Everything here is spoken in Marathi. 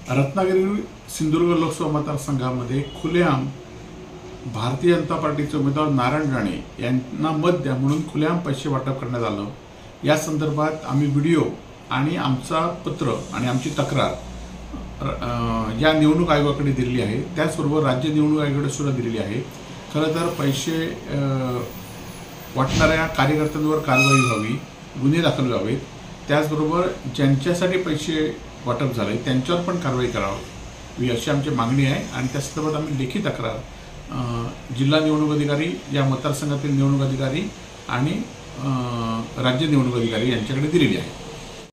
रत्नागिरी सिंधुदुर्ग लोकसभा मतदारसंघामध्ये खुलेआम भारतीय जनता पार्टीचे उमेदवार नारायण राणे यांना मत द्या म्हणून खुलेआम पैसे वाटप करण्यात आलं। या संदर्भात आम्ही व्हिडिओ आणि आमचा पत्र आणि आमची तक्रार या निवडणूक आयोगाकडे दिलेली आहे। त्याचबरोबर राज्य निवडणूक आयोगाकडे सुद्धा दिलेली आहे। खरं तर पैसे वाटणाऱ्या कार्यकर्त्यांवर कारवाई व्हावी, गुन्हे दाखल व्हावेत। त्याचबरोबर ज्यांच्यासाठी पैसे वाटप झाले त्यांच्यावर पण कारवाई करावी अशी आमची मागणी आहे। आणि त्या संदर्भात आम्ही लेखी तक्रार जिल्हा निवडणूक अधिकारी, या मतदारसंघातील निवडणूक अधिकारी आणि राज्य निवडणूक अधिकारी यांच्याकडे दिलेली आहे।